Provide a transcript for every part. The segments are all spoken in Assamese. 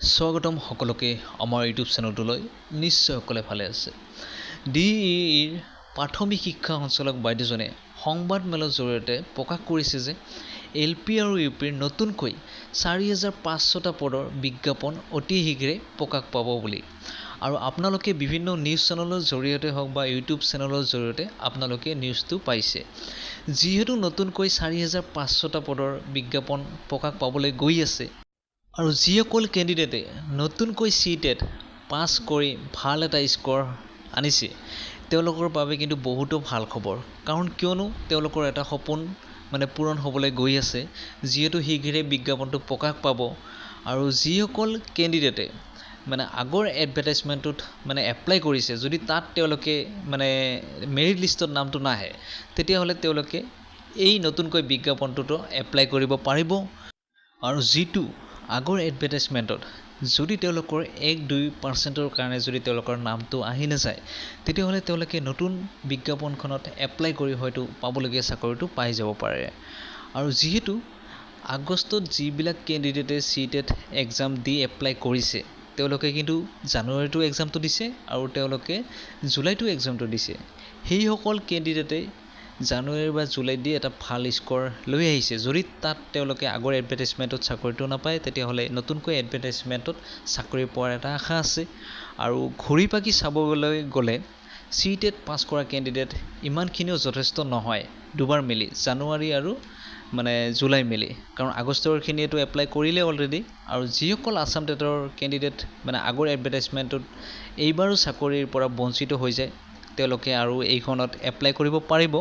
স্বাগতম সকলোকে আমাৰ ইউটিউব চেনেলটোলৈ নিশ্চয় সকলে ভালে আছে। ডিইৰ প্ৰাথমিক শিক্ষা সঞ্চালক বাইদেউজনে সংবাদমেলৰ জৰিয়তে প্ৰকাশ কৰিছে যে এলপি আৰু ইউপিৰ নতুনকৈ 4500টা পদৰ বিজ্ঞাপন অতি শীঘ্ৰে প্ৰকাশ পাব বুলি। আৰু আপোনালোকে বিভিন্ন নিউজ চেনেলৰ জৰিয়তে হওক বা ইউটিউব চেনেলৰ জৰিয়তে আপোনালোকে নিউজটো পাইছে। যিহেতু নতুনকৈ 4500টা পদৰ বিজ্ঞাপন প্ৰকাশ পাবলৈ গৈ আছে আৰু যিসকল কেণ্ডিডেটে নতুনকৈ CTET পাছ কৰি ভাল এটা স্ক'ৰ আনিছে তেওঁলোকৰ বাবে কিন্তু বহুতো ভাল খবৰ। কাৰণ কিয়নো তেওঁলোকৰ এটা সপোন পূৰণ হ'বলৈ গৈ আছে, যিহেতু শীঘ্ৰে বিজ্ঞাপনটো প্ৰকাশ পাব। আৰু যিসকল কেণ্ডিডেটে আগৰ এডভাৰটাইজমেণ্টটোত এপ্লাই কৰিছে, যদি তাত তেওঁলোকে মেৰিট লিষ্টত নামটো নাহে, তেতিয়াহ'লে তেওঁলোকে এই নতুনকৈ বিজ্ঞাপনটোতো এপ্লাই কৰিব পাৰিব। আৰু যিটো আগৰ এডভাৰটাইজমেণ্টত যদি তেওঁলোকৰ 1-2% কাৰণে যদি তেওঁলোকৰ নামটো আহি নাযায়, তেতিয়াহ'লে তেওঁলোকে নতুন বিজ্ঞাপনখনত এপ্লাই কৰি হয়তো পাবলগীয়া চাকৰিটো পাই যাব পাৰে। আৰু যিহেতু আগষ্টত যিবিলাক কেণ্ডিডেটে CTET এক্সাম দি এপ্লাই কৰিছে, তেওঁলোকে কিন্তু জানুৱাৰীটো এক্সামটো দিছে আৰু তেওঁলোকে জুলাইটো এক্সামটো দিছে। সেইসকল কেণ্ডিডেটে জানুৱাৰী বা জুলাইত দি এটা ভাল স্ক'ৰ লৈ আহিছে। যদি তাত তেওঁলোকে আগৰ এডভাৰটাইজমেণ্টত চাকৰিটো নাপায়, তেতিয়াহ'লে নতুনকৈ এডভাৰটাইজমেণ্টত চাকৰি পোৱাৰ এটা আশা আছে। আৰু ঘূৰি পাকি চাবলৈ গ'লে CTET পাছ কৰা কেণ্ডিডেট ইমানখিনিও যথেষ্ট নহয়, দুবাৰ মিলি জানুৱাৰী আৰু জুলাই মিলি। কাৰণ আগষ্টৰখিনিয়েতো এপ্লাই কৰিলে অলৰেডি। আৰু যিসকল আছাম টেটৰ কেণ্ডিডেট আগৰ এডভাৰটাইজমেণ্টত এইবাৰো চাকৰিৰ পৰা বঞ্চিত হৈ যায়, তেওঁলোকে আৰু এইখনত এপ্লাই কৰিব পাৰিব।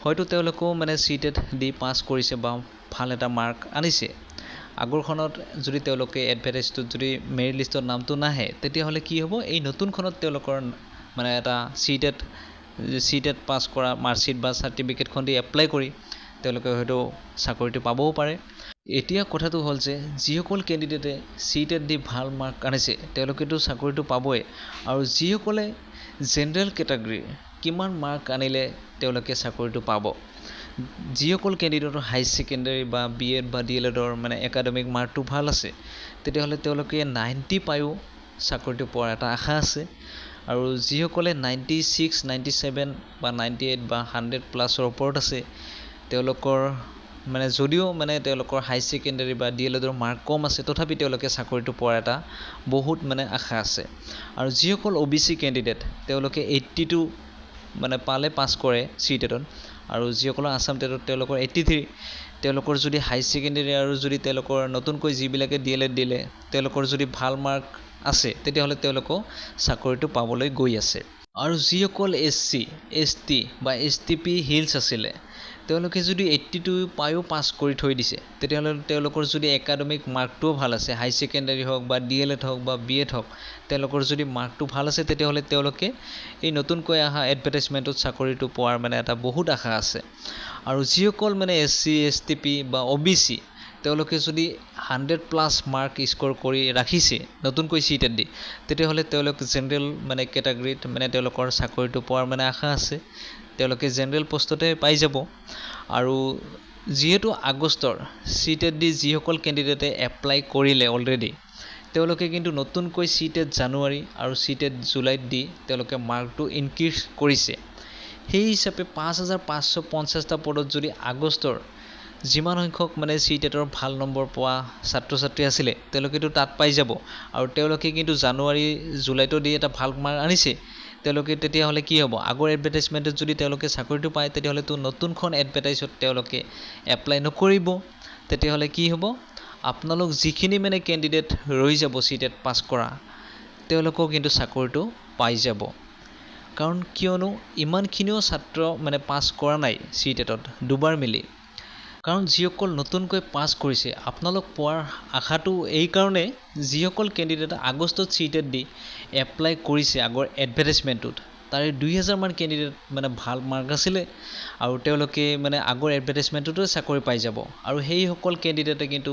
হয়তো তেওঁলোকেও CTET দি পাছ কৰিছে বা ভাল এটা মাৰ্ক আনিছে। আগৰখনত যদি তেওঁলোকে এডভাৰটাইজটোত যদি মেৰিট লিষ্টত নামটো নাহে, তেতিয়াহ'লে কি হ'ব, এই নতুনখনত তেওঁলোকৰ এটা CTET পাছ কৰা মাৰ্কশ্বিট বা চাৰ্টিফিকেটখন দি এপ্লাই কৰি তেওঁলোকে হয়তো চাকৰিটো পাবও পাৰে। এতিয়া কথাটো হ'ল যে যিসকল কেণ্ডিডেটে CTET দি ভাল মাৰ্ক আনিছে তেওঁলোকেতো চাকৰিটো পাবই। আৰু যিসকলে জেনেৰেল কেটেগৰীৰ কিমান মাৰ্ক আনিলে তেওঁলোকে চাকৰিটো পাব, যিসকল কেণ্ডিডেটৰ হাই ছেকেণ্ডেৰী বা BEd বা DLEdৰ একাডেমিক মাৰ্কটো ভাল আছে, তেতিয়াহ'লে তেওঁলোকে 90 পায়ো চাকৰিটো পোৱাৰ এটা আশা আছে। আৰু যিসকলে 96, 97 বা 98 বা 100+ ওপৰত আছে, তেওঁলোকৰ যদিও তেওঁলোকৰ হাই ছেকেণ্ডেৰী বা DLEdৰ মাৰ্ক কম আছে, তথাপি তেওঁলোকে চাকৰিটো পোৱাৰ এটা বহুত আশা আছে। আৰু যিসকল OBC কেণ্ডিডেট তেওঁলোকে 82 পালে পাছ কৰে CTETত। আৰু যিসকলৰ আছাম টেটত তেওঁলোকৰ 83, তেওঁলোকৰ যদি হাই ছেকেণ্ডেৰী আৰু যদি তেওঁলোকৰ নতুনকৈ যিবিলাকে DLEd দিলে তেওঁলোকৰ যদি ভাল মাৰ্ক আছে, তেতিয়াহ'লে তেওঁলোকেও চাকৰিটো পাবলৈ গৈ আছে। আৰু যিসকল SC, ST বা STP হিলছ আছিলে, তেওঁলোকে যদি 82 পায়ো পাছ কৰি থৈ দিছে, তেতিয়াহ'লে তেওঁলোকৰ যদি একাডেমিক মাৰ্কটোও ভাল আছে, হাই ছেকেণ্ডেৰী হওক বা DLEd হওক বা BEd হওক, তেওঁলোকৰ যদি মাৰ্কটো ভাল আছে, তেতিয়াহ'লে তেওঁলোকে এই নতুনকৈ অহা এডভাৰটাইজমেণ্টত চাকৰিটো পোৱাৰ এটা বহুত আশা আছে। আৰু যিসকল SC, STP বা OBC, তেওঁলোকে যদি 100+ মাৰ্ক স্ক'ৰ কৰি ৰাখিছে নতুনকৈ CTET দি, তেতিয়াহ'লে তেওঁলোক জেনেৰেল কেটেগৰীত তেওঁলোকৰ চাকৰিটো পোৱাৰ আশা আছে। তেওঁলোকে জেনেৰেল পষ্টতে পাই যাব। আৰু যিহেতু আগষ্টৰ CTET দি যিসকল কেণ্ডিডেটে এপ্লাই কৰিলে অলৰেডি, তেওঁলোকে কিন্তু নতুনকৈ CTET জানুৱাৰী আৰু CTET জুলাইত দি তেওঁলোকে মাৰ্কটো ইনক্ৰিজ কৰিছে। সেই হিচাপে 5550টা পদত যদি আগষ্টৰ যিমান সংখ্যক CTETৰ ভাল নম্বৰ পোৱা ছাত্ৰ ছাত্ৰী আছিলে, তেওঁলোকেতো তাত পাই যাব। আৰু তেওঁলোকে কিন্তু জানুৱাৰী জুলাইতো দি এটা ভাল মাৰ্ক আনিছে, তেওঁলোকে তেতিয়াহ'লে কি হ'ব, আগৰ এডভাৰটাইজমেণ্টত যদি তেওঁলোকে চাকৰিটো পায়, তেতিয়াহ'লেতো নতুনখন এডভাৰটাইজত তেওঁলোকে এপ্লাই নকৰিব। তেতিয়াহ'লে কি হ'ব, আপোনালোক যিখিনি কেণ্ডিডেট ৰৈ যাব CTET পাছ কৰা, তেওঁলোকেও কিন্তু চাকৰিটো পাই যাব। কাৰণ কিয়নো ইমানখিনিও ছাত্ৰ পাছ কৰা নাই CTETত দুবাৰ মিলি। কাৰণ যিসকল নতুনকৈ পাছ কৰিছে, আপোনালোক পোৱাৰ আশাটো এইকাৰণে, যিসকল কেণ্ডিডেট আগষ্টত CTET দি এপ্লাই কৰিছে আগৰ এডভাৰটাইজমেণ্টটোত, তাৰে 2000 মান কেণ্ডিডেট মানে ভাল মাৰ্ক আছিলে আৰু তেওঁলোকে মানে আগৰ এডভাৰটাইজমেণ্টতো চাকৰি পাই যাব আৰু সেইসকল কেণ্ডিডেটে কিন্তু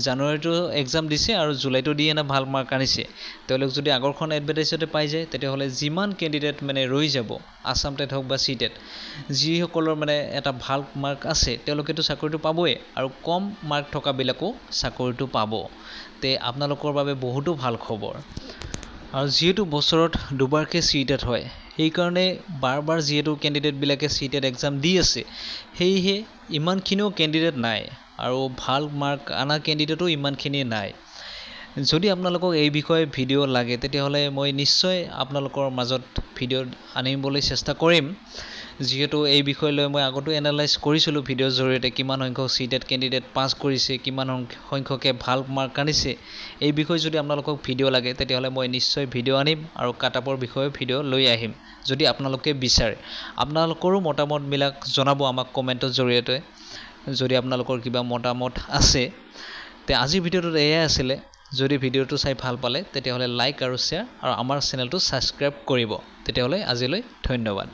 জানুৱাৰীটো এক্সাম দিছে আৰু জুলাইটো দি এনে ভাল মাৰ্ক আনিছে তেওঁলোক যদি আগৰখন এডভাৰটাইজতে পাই যায় তেতিয়াহ'লে যিমান কেণ্ডিডেট মানে ৰৈ যাব আসাম টেট হওক বা চিটেট যিসকলৰ মানে এটা ভাল মাৰ্ক আছে তেওঁলোকেতো চাকৰিটো পাবই আৰু কম মাৰ্ক থকাবিলাকো চাকৰিটো পাব তে আপোনালোকৰ বাবে বহুতো ভাল খবৰ আৰু যিহেতু বছৰত দুবাৰকৈ চিটেট হয় সেইকাৰণে বাৰ যিহেতু কেণ্ডিডেটবিলাকে চিটেট এক্সাম দি আছে সেয়েহে ইমানখিনিও কেণ্ডিডেট নাই আৰু ভাল মাৰ্ক আনা কেণ্ডিডেটো ইমানখিনি নাই যদি আপোনালোকক এই বিষয়ে ভিডিঅ' লাগে তেতিয়াহ'লে মই নিশ্চয় আপোনালোকৰ মাজত ভিডিঅ' আনিবলৈ চেষ্টা কৰিম যিহেতু এই বিষয় লৈ মই আগতো এনালাইজ কৰিছিলোঁ ভিডিঅ'ৰ জৰিয়তে কিমান সংখ্যক চিটেট কেণ্ডিডেট পাছ কৰিছে কিমান সংখ্যকে ভাল মাৰ্ক আনিছে এই বিষয়ে যদি আপোনালোকক ভিডিঅ' লাগে তেতিয়াহ'লে মই নিশ্চয় ভিডিঅ' আনিম আৰু কাটআপৰ বিষয়ে ভিডিঅ' লৈ আহিম যদি আপোনালোকে বিচাৰে আপোনালোকৰো মতামতবিলাক জনাব আমাক কমেণ্টৰ জৰিয়তে যদি আপোনালোকৰ কিবা মতামত আছে তে আজিৰ ভিডিঅ'টোত এয়াই আছিলে যদি ভিডিঅ'টো চাই ভাল পালে তেতিয়াহ'লে লাইক আৰু শ্বেয়াৰ আৰু আমাৰ চেনেলটো ছাবস্ক্ৰাইব কৰিব তেতিয়াহ'লে আজিলৈ ধন্যবাদ